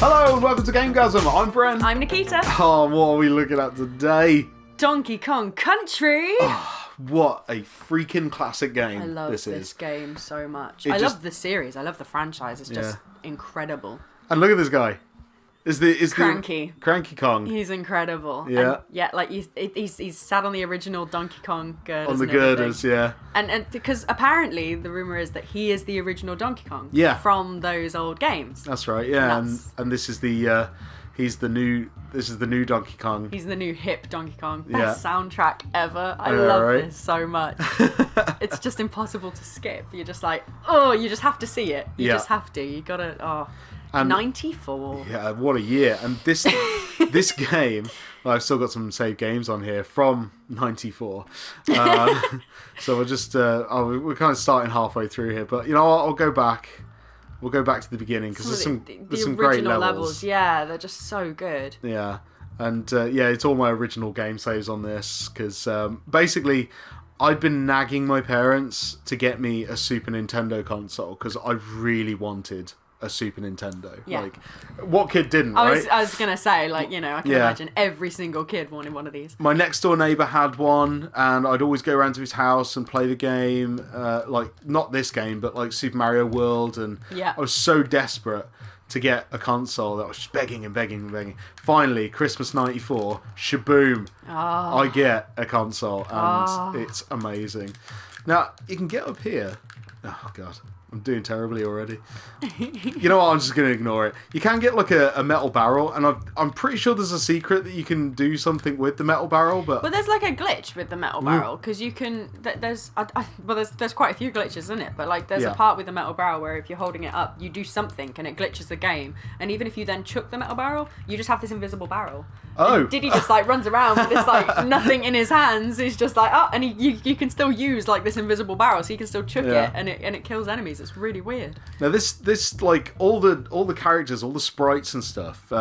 Hello and welcome to GameGazm. I'm Bren. I'm Nikita. Oh, what are we looking at today? Donkey Kong Country. Oh, what a freaking classic game I love this game so much. I love the series. I love the franchise. It's just incredible. And look at this guy. Is Cranky. Cranky Kong. He's incredible. Yeah. And yeah, like he's sat on the original Donkey Kong girders. On the girders, yeah. And because apparently the rumor is that he is the original Donkey Kong. Yeah. From those old games. That's right. Yeah. And this is the This is the new Donkey Kong. He's the new hip Donkey Kong. Yeah. Best soundtrack ever. I love this so much. It's just impossible to skip. You're just like, oh, you just have to see it. You just have to. You gotta, And 94. Yeah, what a year. And this game, well, I've still got some saved games on here from 94. So we're just, we're kind of starting halfway through here. But, you know, I'll go back. We'll go back to the beginning because there's some great levels. Yeah, they're just so good. Yeah. And, it's all my original game saves on this because basically I'd been nagging my parents to get me a Super Nintendo console because I really wanted a Super Nintendo. Yeah. Like, what kid didn't, right? I was going to say, like, you know, I can imagine every single kid wanted one of these. My next door neighbour had one, and I'd always go around to his house and play the game, like, not this game, but like Super Mario World, and I was so desperate to get a console that I was just begging and begging and begging. Finally, Christmas 94, shaboom, I get a console, and it's amazing. Now, you can get up here. Oh, God. I'm doing terribly already. You know what? I'm just going to ignore it. You can get like a metal barrel, and I'm pretty sure there's a secret that you can do something with the metal barrel. But there's like a glitch with the metal barrel because you can. There's quite a few glitches in it, but like there's a part with the metal barrel where if you're holding it up, you do something and it glitches the game. And even if you then chuck the metal barrel, you just have this invisible barrel. Oh. And Diddy just like runs around with this like nothing in his hands. He's just like and you can still use like this invisible barrel, so you can still chuck it and it kills enemies. It's really weird. Now this like all the characters, all the sprites and stuff.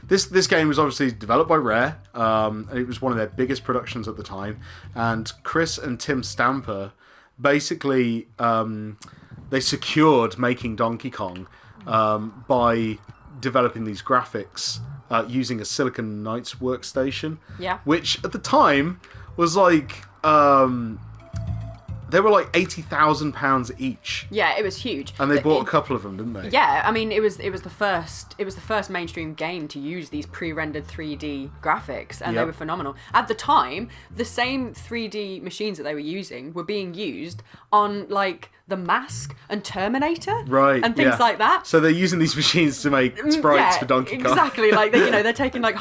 This game was obviously developed by Rare. And it was one of their biggest productions at the time. And Chris and Tim Stamper basically they secured making Donkey Kong by developing these graphics using a Silicon Knights workstation. Yeah. Which at the time was like. They were like £80,000 each. Yeah, it was huge. And they bought a couple of them, didn't they? Yeah, I mean, it was the first mainstream game to use these pre-rendered 3D graphics, and they were phenomenal. At the time, the same 3D machines that they were using were being used on like The Mask and Terminator, and things like that. So they're using these machines to make sprites for Donkey Kong. Exactly. Like they're taking like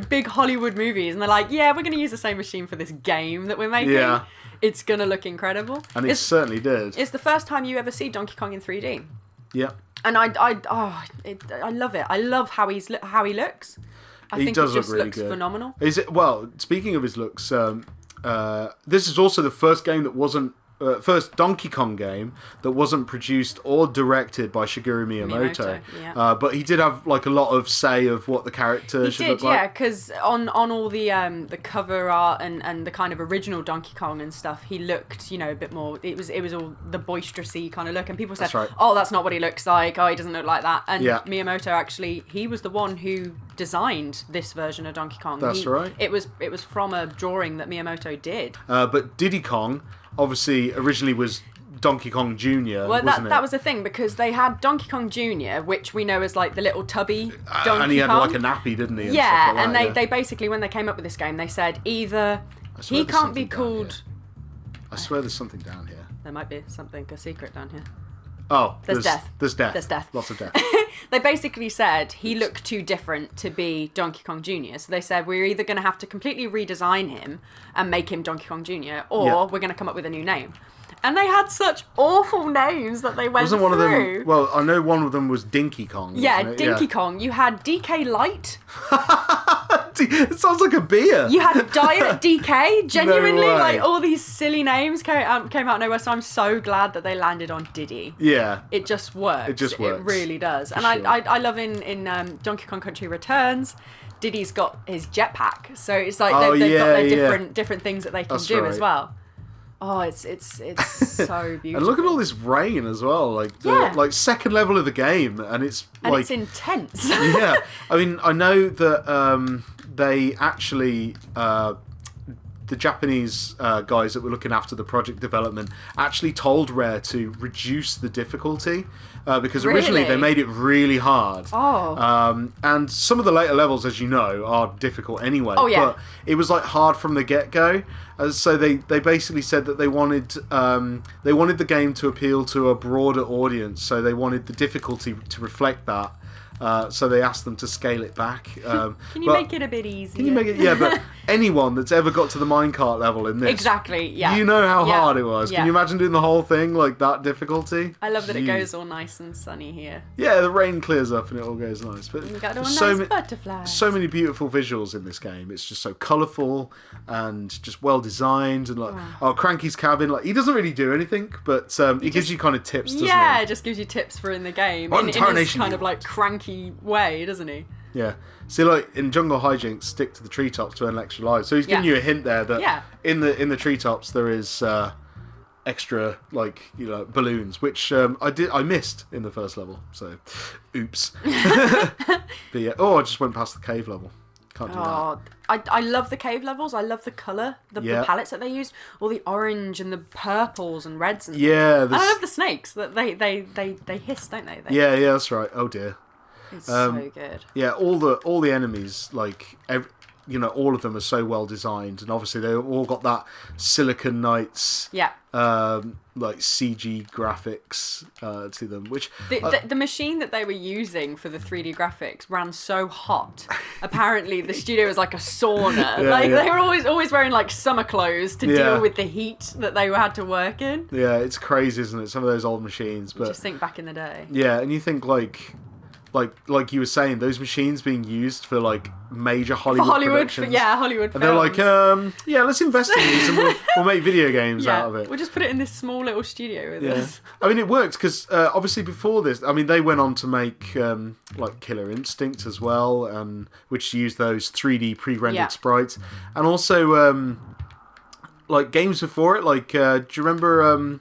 big Hollywood movies, and they're like, yeah, we're going to use the same machine for this game that we're making. Yeah. It's going to look incredible. And it certainly did. It's the first time you ever see Donkey Kong in 3D. Yeah. And I love it. I love how he looks. I think he just looks phenomenal. Is it? Well, speaking of his looks, this is also the first game that wasn't first Donkey Kong game that wasn't produced or directed by Shigeru Miyamoto. But he did have like a lot of say of what the character should look like. Yeah, because on all the cover art and the kind of original Donkey Kong and stuff, he looked, you know, a bit more. It was all the boisterousy kind of look, and people said, "Oh, that's not what he looks like. Oh, he doesn't look like that." And Miyamoto actually, he was the one who designed this version of Donkey Kong. That's right. It was from a drawing that Miyamoto did. But Diddy Kong obviously originally was Donkey Kong Jr. Well, that was the thing, because they had Donkey Kong Jr., which we know as like the little tubby Donkey Kong. And he had like a nappy, didn't he? And they basically, when they came up with this game, they said either he can't be called... I swear there's something down here. There might be something, a secret down here. Oh, there's death. There's death. There's death. Lots of death. They basically said he looked too different to be Donkey Kong Jr. So they said, we're either going to have to completely redesign him and make him Donkey Kong Jr., or we're going to come up with a new name. And they had such awwul names that they went through. One of them? Well, I know one of them was Dinky Kong. Yeah, Dinky Kong. You had DK Light. It sounds like a beer. You had Diet DK. Genuinely, like all these silly names came out of nowhere. So I'm so glad that they landed on Diddy. Yeah, it just works. It just works. It really does. And sure. I love in Donkey Kong Country Returns, Diddy's got his jetpack. So it's like they've got their different things that they can do as well. Oh, it's so beautiful. And look at all this rain as well, like like second level of the game, and it's it's intense. Yeah, I mean, I know that they actually. The Japanese guys that were looking after the project development actually told Rare to reduce the difficulty because originally they made it really hard. Oh. And some of the later levels, as you know, are difficult anyway. Oh, yeah. But it was like hard from the get-go. So they basically said that they wanted the game to appeal to a broader audience. So they wanted the difficulty to reflect that. So they asked them to scale it back. Can you make it a bit easier? Can you make it? Yeah, but anyone that's ever got to the minecart level in this, exactly, yeah, you know how hard it was. Yeah. Can you imagine doing the whole thing like that difficulty? I love that it goes all nice and sunny here. Yeah, the rain clears up and it all goes nice. But you got all nice butterflies. So many beautiful visuals in this game. It's just so colourful and just well designed. And like, Cranky's cabin, like he doesn't really do anything, but he gives you kind of tips. Doesn't he? It just gives you tips for in the game in his kind of like cranky way, doesn't he? Yeah. See, like in Jungle Hijinks, stick to the treetops to earn extra lives. So he's giving you a hint there that in the treetops there is extra balloons, which I missed in the first level. So, oops. But yeah. Oh, I just went past the cave level. Can't do that. I love the cave levels. I love the colour, the palettes that they used, all the orange and the purples and reds and and I love the snakes that they hiss, don't they? Yeah, that's right. Oh dear. It's so good. Yeah, all the enemies, like all of them are so well designed, and obviously they all got that Silicon Knights, like CG graphics to them. Which the machine that they were using for the 3D graphics ran so hot. Apparently, the studio was like a sauna. They were always wearing like summer clothes to deal with the heat that they had to work in. Yeah, it's crazy, isn't it? Some of those old machines, but just think back in the day. Yeah, and you think like you were saying, those machines being used for like major Hollywood productions. Hollywood films. And they're like, let's invest in these and we'll make video games out of it. We'll just put it in this small little studio with us. I mean, it works because obviously before this, I mean, they went on to make like Killer Instinct as well, which used those 3D pre-rendered sprites, and also like games before it. Like, do you remember a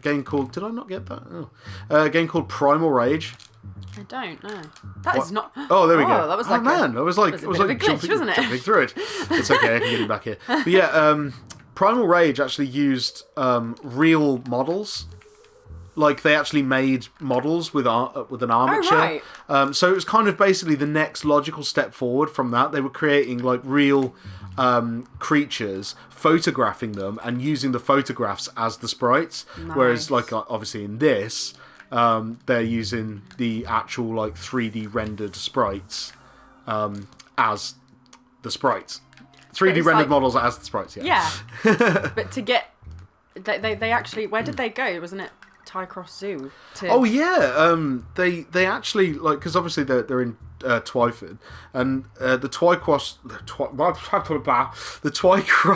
game called? Did I not get that? Oh. A game called Primal Rage. I don't know. That is not. Oh, there we go. That was like it was like a glitch, wasn't it? Jumping through it. It's okay. I can get him back here. But yeah, Primal Rage actually used real models. Like they actually made models with an armature. Oh, right. So it was kind of basically the next logical step forward from that. They were creating like real creatures, photographing them, and using the photographs as the sprites. Nice. Whereas, like obviously in this. They're using the actual like 3D rendered sprites as the sprites. 3D rendered models as the sprites. Yeah. But to get they actually, where did they go? Wasn't it Tycross Zoo? Oh yeah. They actually like, because obviously they're in Twyford, and the Twycross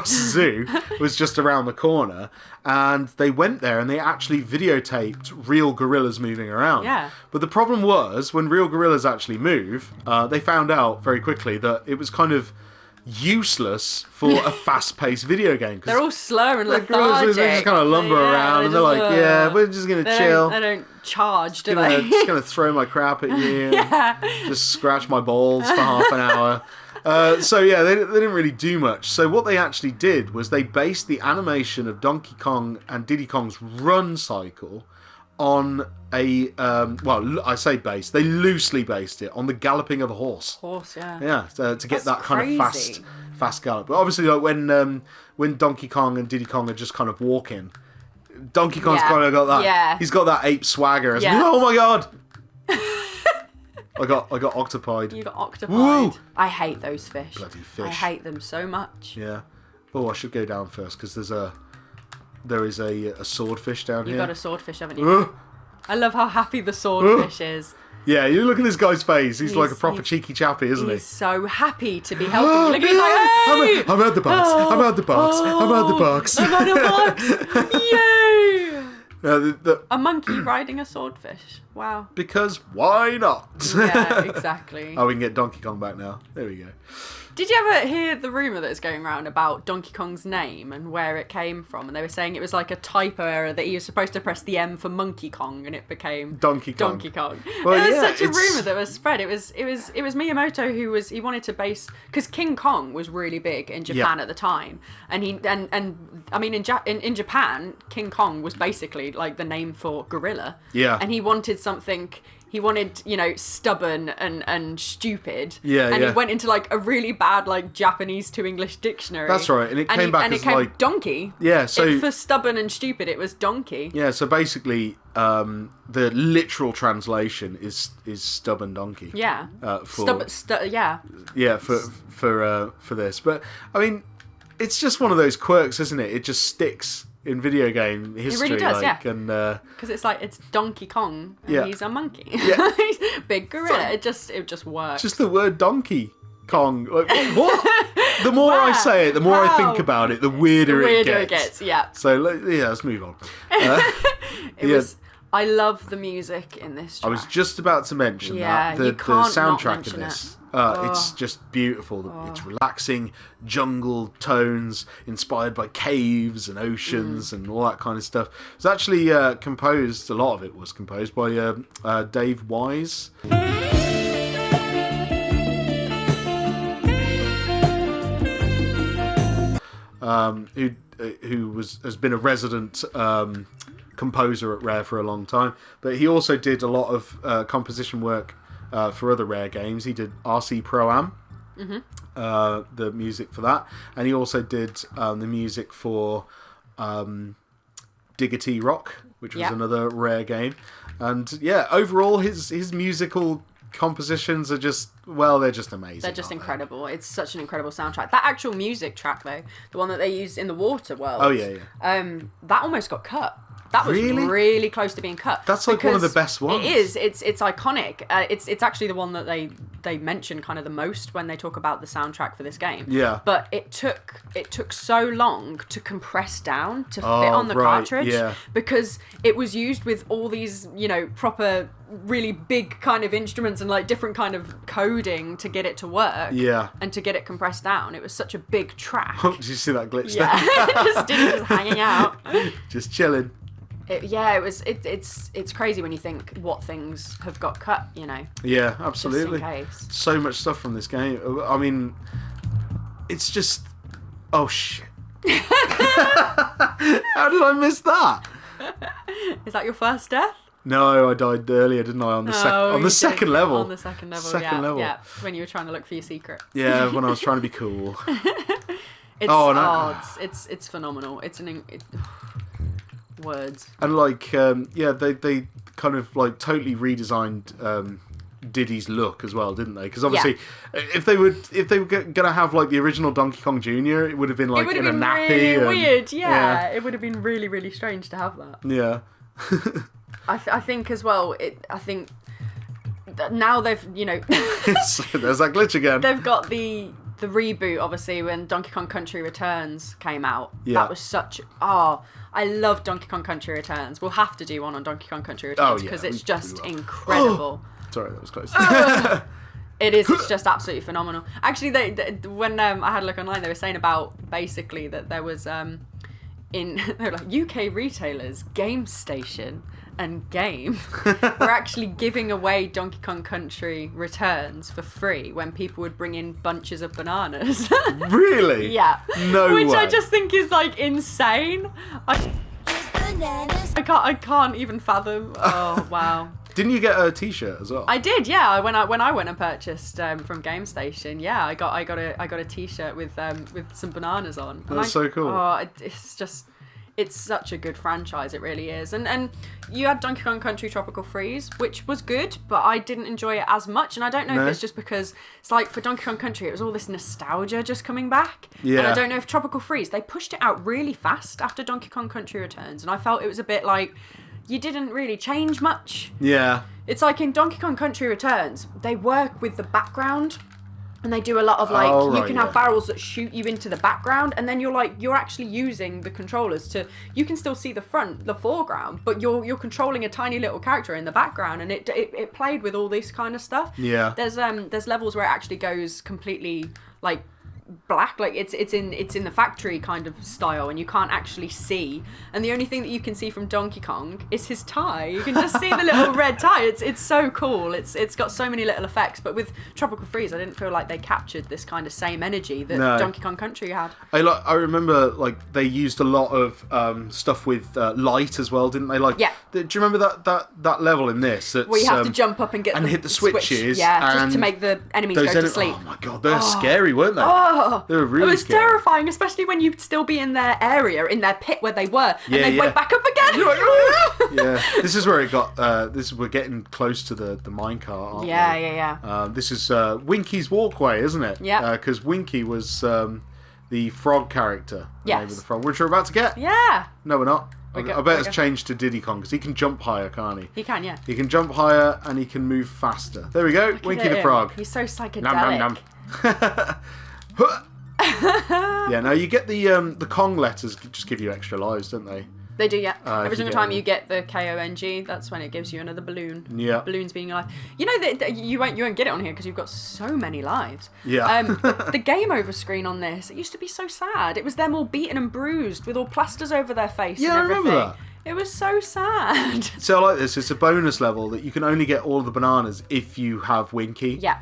Zoo was just around the corner, and they went there and they actually videotaped real gorillas moving around. Yeah. But the problem was, when real gorillas actually move, they found out very quickly that it was kind of useless for a fast-paced video game. They're all slow and lethargic. They just kind of lumber around, and they're like, we're just going to chill. They don't charge, do they? Just going to throw my crap at you. Just scratch my balls for half an hour. So yeah, they didn't really do much. So what they actually did was they based the animation of Donkey Kong and Diddy Kong's run cycle on a I say based. They loosely based it on the galloping of a horse. Yeah, to get that kind of fast gallop. But obviously, like when Donkey Kong and Diddy Kong are just kind of walking, Donkey Kong's kind of got that. Yeah. He's got that ape swagger. Oh my god! I got octopied. You got octopied. I hate those fish. Bloody fish. I hate them so much. Yeah. Oh, I should go down first because there is a swordfish down here. You got a swordfish, haven't you? I love how happy the swordfish is. Yeah, you look at this guy's face. He's like a proper cheeky chappy, isn't he? He's so happy to be helping you. Look, he's like, hey! I'm at the box. I'm at the box. I'm at the box. I'm at the box. Yay! A monkey riding a swordfish. Wow. Because why not? Yeah, exactly. Oh, we can get Donkey Kong back now. There we go. Did you ever hear the rumour that's going around about Donkey Kong's name and where it came from? And they were saying it was like a typo error that he was supposed to press the M for Monkey Kong and it became Donkey Kong. Well, it was such a rumour that was spread. It was Miyamoto he wanted to base, because King Kong was really big in Japan at the time, and in Japan King Kong was basically like the name for gorilla. Yeah. And he wanted something. He wanted, stubborn and stupid. Yeah, and he went into like a really bad like Japanese to English dictionary. That's right, and it came back as like donkey. Yeah, so for stubborn and stupid, it was donkey. Yeah, so basically, the literal translation is stubborn donkey. Yeah. Yeah, for this, but I mean, it's just one of those quirks, isn't it? It just sticks in video game history. It really does, like, yeah. And because it's Donkey Kong and he's a monkey. Yeah. He's big gorilla. It just works. Just the word Donkey Kong. Like, what? The more I say it, the more I think about it, the weirder it gets. Yeah. So let's move on. I love the music in this track. I was just about to mention that the soundtrack of this. It's just beautiful. It's relaxing jungle tones inspired by caves and oceans and all that kind of stuff. It's actually composed, a lot of it was composed by Dave Wise. Who has been a resident composer at Rare for a long time, but he also did a lot of composition work for other Rare games. He did RC Pro-Am, the music for that, and he also did the music for Diggity Rock, which was another Rare game. And yeah, overall his musical compositions are they're just amazing. They're just incredible. It's such an incredible soundtrack. That actual music track though, the one that they used in the water world. Oh yeah. That almost got cut. That was really close to being cut. That's like one of the best ones. It is. It's iconic. It's actually the one that they mention kind of the most when they talk about the soundtrack for this game. Yeah. But it took so long to compress down to fit on the cartridge because it was used with all these proper really big kind of instruments and like different kind of coding to get it to work. Yeah. And to get it compressed down. It was such a big track. Oh, did you see that glitch there? just hanging out. Just chilling. It's crazy when you think what things have got cut, Yeah, absolutely. Just in case. So much stuff from this game. I mean, it's just... Oh, shit. How did I miss that? Is that your first death? No, I died earlier, didn't I? On the second level. On the second level, yeah. When you were trying to look for your secret. Yeah, when I was trying to be cool. It's phenomenal. It's words. And like, they kind of like totally redesigned Diddy's look as well, didn't they? Because obviously, if they were gonna have like the original Donkey Kong Jr., it would have been like in a nappy. Really weird, yeah. It would have been really, really strange to have that. Yeah. I think as well. I think that now they've there's that glitch again. They've got the reboot, obviously, when Donkey Kong Country Returns came out. Yeah. That was such... I love Donkey Kong Country Returns. We'll have to do one on Donkey Kong Country Returns because it's just incredible. Sorry, that was close. It is. It's just absolutely phenomenal. Actually, when I had a look online, they were saying about basically that there was... they were like, UK retailers, Game Station and Game were actually giving away Donkey Kong Country Returns for free when people would bring in bunches of bananas. Really? Yeah. No way. Which I just think is like insane. I can't even fathom. Oh wow. Didn't you get a T-shirt as well? I did, yeah. When I went and purchased from Game Station, yeah, I got a T-shirt with some bananas on. That's so cool. Oh, it's such a good franchise, it really is. And you had Donkey Kong Country Tropical Freeze, which was good, but I didn't enjoy it as much. And I don't know if it's just because it's like for Donkey Kong Country, it was all this nostalgia just coming back. Yeah. And I don't know if Tropical Freeze, they pushed it out really fast after Donkey Kong Country Returns, and I felt it was a bit like you didn't really change much. Yeah. It's like in Donkey Kong Country Returns, they work with the background. And they do a lot of like, you can have yeah. barrels that shoot you into the background, and then you're actually using the controllers to, you can still see the foreground, but you're controlling a tiny little character in the background, and it played with all this kind of stuff. Yeah. There's levels where it actually goes completely like black, like it's in the factory kind of style, and you can't actually see, and the only thing that you can see from Donkey Kong is his tie. You can just see the little red tie. It's so cool. It's got so many little effects, but with Tropical Freeze I didn't feel like they captured this kind of same energy that Donkey Kong Country had. I remember like they used a lot of stuff with light as well, didn't they? Like, yeah. Do you remember that level in this? Where you have to jump up and hit the switches, just to make the enemies go to sleep. Oh my god, they're scary, weren't they? They were really It was scary. terrifying, especially when you'd still be in their area, in their pit where they were, and they'd wake back up again. You're like, yeah, this is where it got. We're getting close to the minecart, aren't we? Yeah. This is Winky's walkway, isn't it? Yeah. Because Winky was the frog character. Yes. Name of the frog, which we're about to get. Yeah. No, we're not. I bet it's changed to Diddy Kong because he can jump higher, can't he? He can, yeah. He can jump higher and he can move faster. There we go, Winky the frog. He's so psychedelic. Nom, nom, nom. Yeah, no, you get the Kong letters just give you extra lives, don't they? They do, yeah. Every single time you get the KONG, that's when it gives you another balloon. Yeah. Balloons being alive. You know that you won't get it on here because you've got so many lives. Yeah. The game over screen on this, it used to be so sad. It was them all beaten and bruised with all plasters over their face and everything. I remember that. It was so sad. So I like this. It's a bonus level that you can only get all of the bananas if you have Winky. Yeah.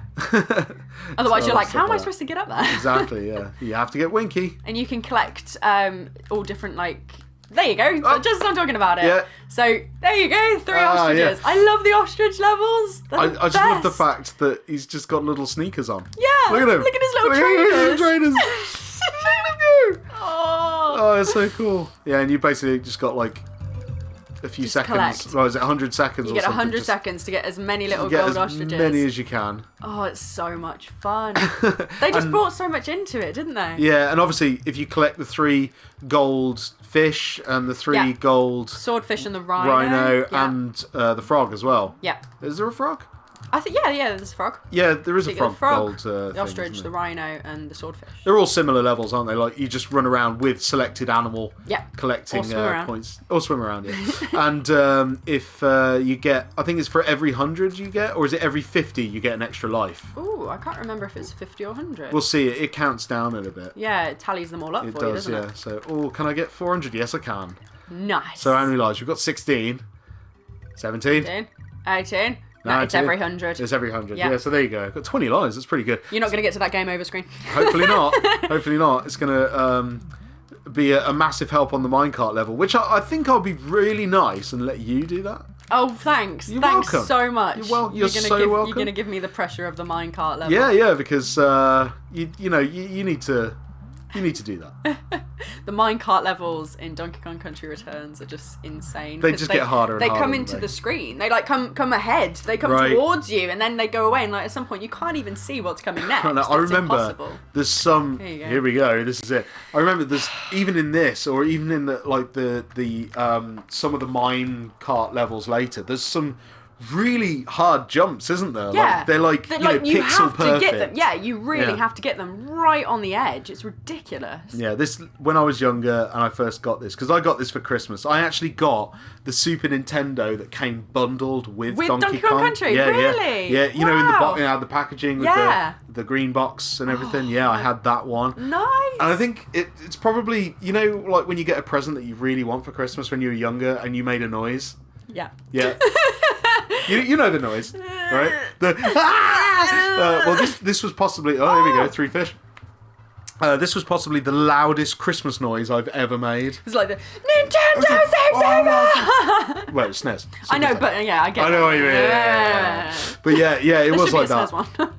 Otherwise, you're like, how am I supposed to get up there? Exactly, yeah. You have to get Winky. And you can collect all different, like... There you go. Just as I'm talking about it. Yeah. So, there you go. 3 ostriches. Yeah. I love the ostrich levels. I just love the fact that he's just got little sneakers on. Yeah. Look at him. Look at his little trainers. Oh, it's so cool. Yeah, and you basically just got like a few seconds. Collect. Well, is it 100 seconds? You get 100 seconds to get as many little get gold as ostriches. many as you can. Oh, it's so much fun. They just brought so much into it, didn't they? Yeah, and obviously if you collect the 3 gold fish and the 3 gold swordfish and the rhino and the frog as well. Yeah. Is there a frog? I think yeah, there's a frog. Yeah, there is a frog. Gold, the ostrich, the rhino, and the swordfish. They're all similar levels, aren't they? Like you just run around with selected animal, collecting points, or swim around. Yeah. And if you get, I think it's for every 100 you get, or is it every 50 you get an extra life? Ooh, I can't remember if it's 50 or 100. We'll see. It counts down a bit. Yeah, it tallies them all up for you, doesn't it? So, can I get 400? Yes, I can. Nice. So how many lives? We've got 16, 17, 18. No, it's every 100. It's every 100. Yeah, so there you go. Got 20 lives. That's pretty good. You're not going to get to that game over screen. Hopefully not. Hopefully not. It's going to be a massive help on the minecart level, which I think I'll be really nice and let you do that. Oh, thanks. You're thanks welcome. So much. You're so welcome. You're going to give me the pressure of the minecart level. Yeah, because you need to do that. The minecart levels in Donkey Kong Country Returns are just insane. They just get harder and harder. They come into the screen. They like come ahead. They come towards you, and then they go away. And like at some point, you can't even see what's coming next. I remember impossible. There's some. Here we go. This is it. I remember there's even in this, or even in the some of the minecart levels later. There's some really hard jumps, isn't there? Yeah. They're like you pixel have perfect. to get them. Yeah, you really have to get them right on the edge. It's ridiculous. Yeah, this when I was younger and I first got this, because I got this for Christmas. I actually got the Super Nintendo that came bundled with Donkey Kong Country. Yeah, really? Yeah, you know, in the packaging with the green box and everything. Yeah, I had that one. Nice. And I think it's probably, you know, like when you get a present that you really want for Christmas when you were younger and you made a noise. Yeah. Yeah. You know the noise, right? Well, this was possibly... Oh, here we go, 3 fish. This was possibly the loudest Christmas noise I've ever made. It's like the Nintendo 64! Well, it's SNES. I know, but yeah, I get I know what you mean. Yeah. But yeah, it was like that.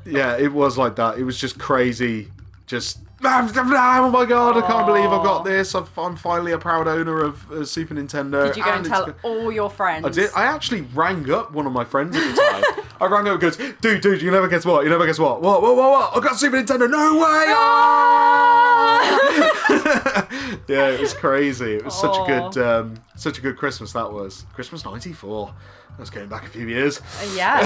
Yeah, it was like that. It was just crazy. Just... Oh my god, I can't believe I've got this. I'm finally a proud owner of Super Nintendo. Did you go and tell all your friends? I did. I actually rang up one of my friends at the time. I rang up and goes, dude, you never guess what? You never guess what? What? I've got Super Nintendo. No way! Yeah, it was crazy. It was such a good Christmas. That was Christmas '94. That's going back a few years. Yeah,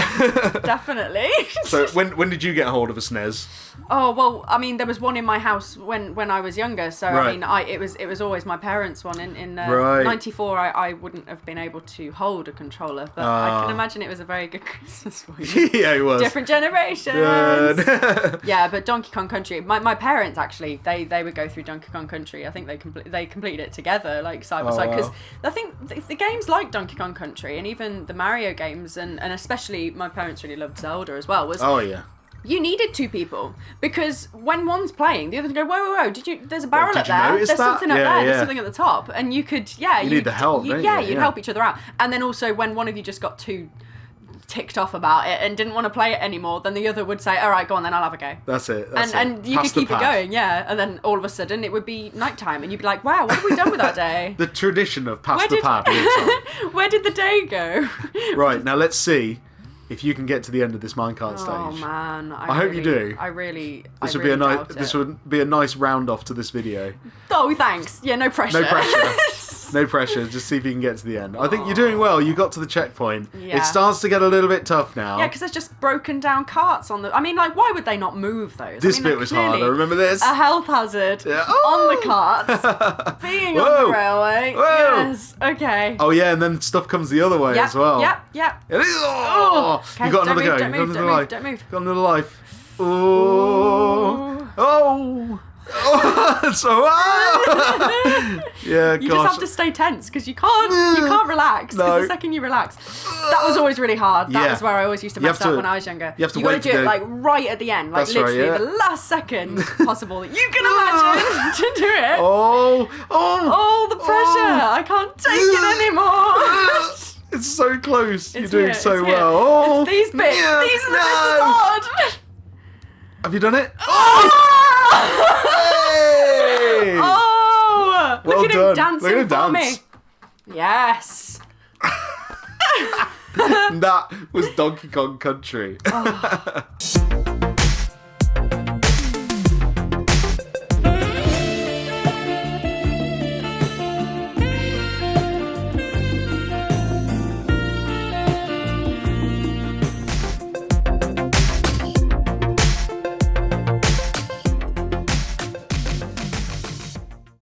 definitely. So when did you get hold of a SNES? Oh well, I mean, there was one in my house when I was younger. So I mean, it was always my parents' one. In '94, I wouldn't have been able to hold a controller, but I can imagine it was a very good Christmas for you. Yeah, it was. Different generations. Yeah, but Donkey Kong Country. My parents actually they would go through Donkey Kong Country. I think they completed it together, like side by side, because I think the games like Donkey Kong Country and even the Mario games and especially my parents really loved Zelda as well. You needed two people because when one's playing, the other go, whoa, there's a barrel up there, there's something up there, there's something at the top, and you could, you need the help, you'd help each other out. And then also when one of you just got too ticked off about it and didn't want to play it anymore, then the other would say, all right, go on then, I'll have a go. That's it. And you could keep it going, and then all of a sudden it would be nighttime and you'd be like, wow, what have we done with that day? The tradition of pass the pad. Where did the day go? Right, now let's see if you can get to the end of this minecart stage. Oh man, I hope you do. This would be a nice round off to this video. Oh, thanks. Yeah, no pressure. No pressure. No pressure. Just see if you can get to the end. I think you're doing well. You got to the checkpoint. Yeah. It starts to get a little bit tough now. Yeah, because there's just broken down carts on the. I mean, like, why would they not move those? This bit was hard. I remember this. A health hazard on the carts, being on the railway. Whoa. Yes. Okay. Oh yeah, and then stuff comes the other way as well. Yep. It is. Okay, you got another go. Don't move. Got another life. Oh. Yeah, you just have to stay tense because you can't relax. Because the second you relax, that was always really hard. That was where I always used to mess up when I was younger. You have to wait to do it like right at the end, like literally the last second possible that you can imagine to do it. Oh, the pressure! I can't take it anymore. It's so close. You're doing so well. It's these bits. These are the bits that's hard. Have you done it? Hey! Oh! Look at him dancing for me. Yes. That was Donkey Kong Country.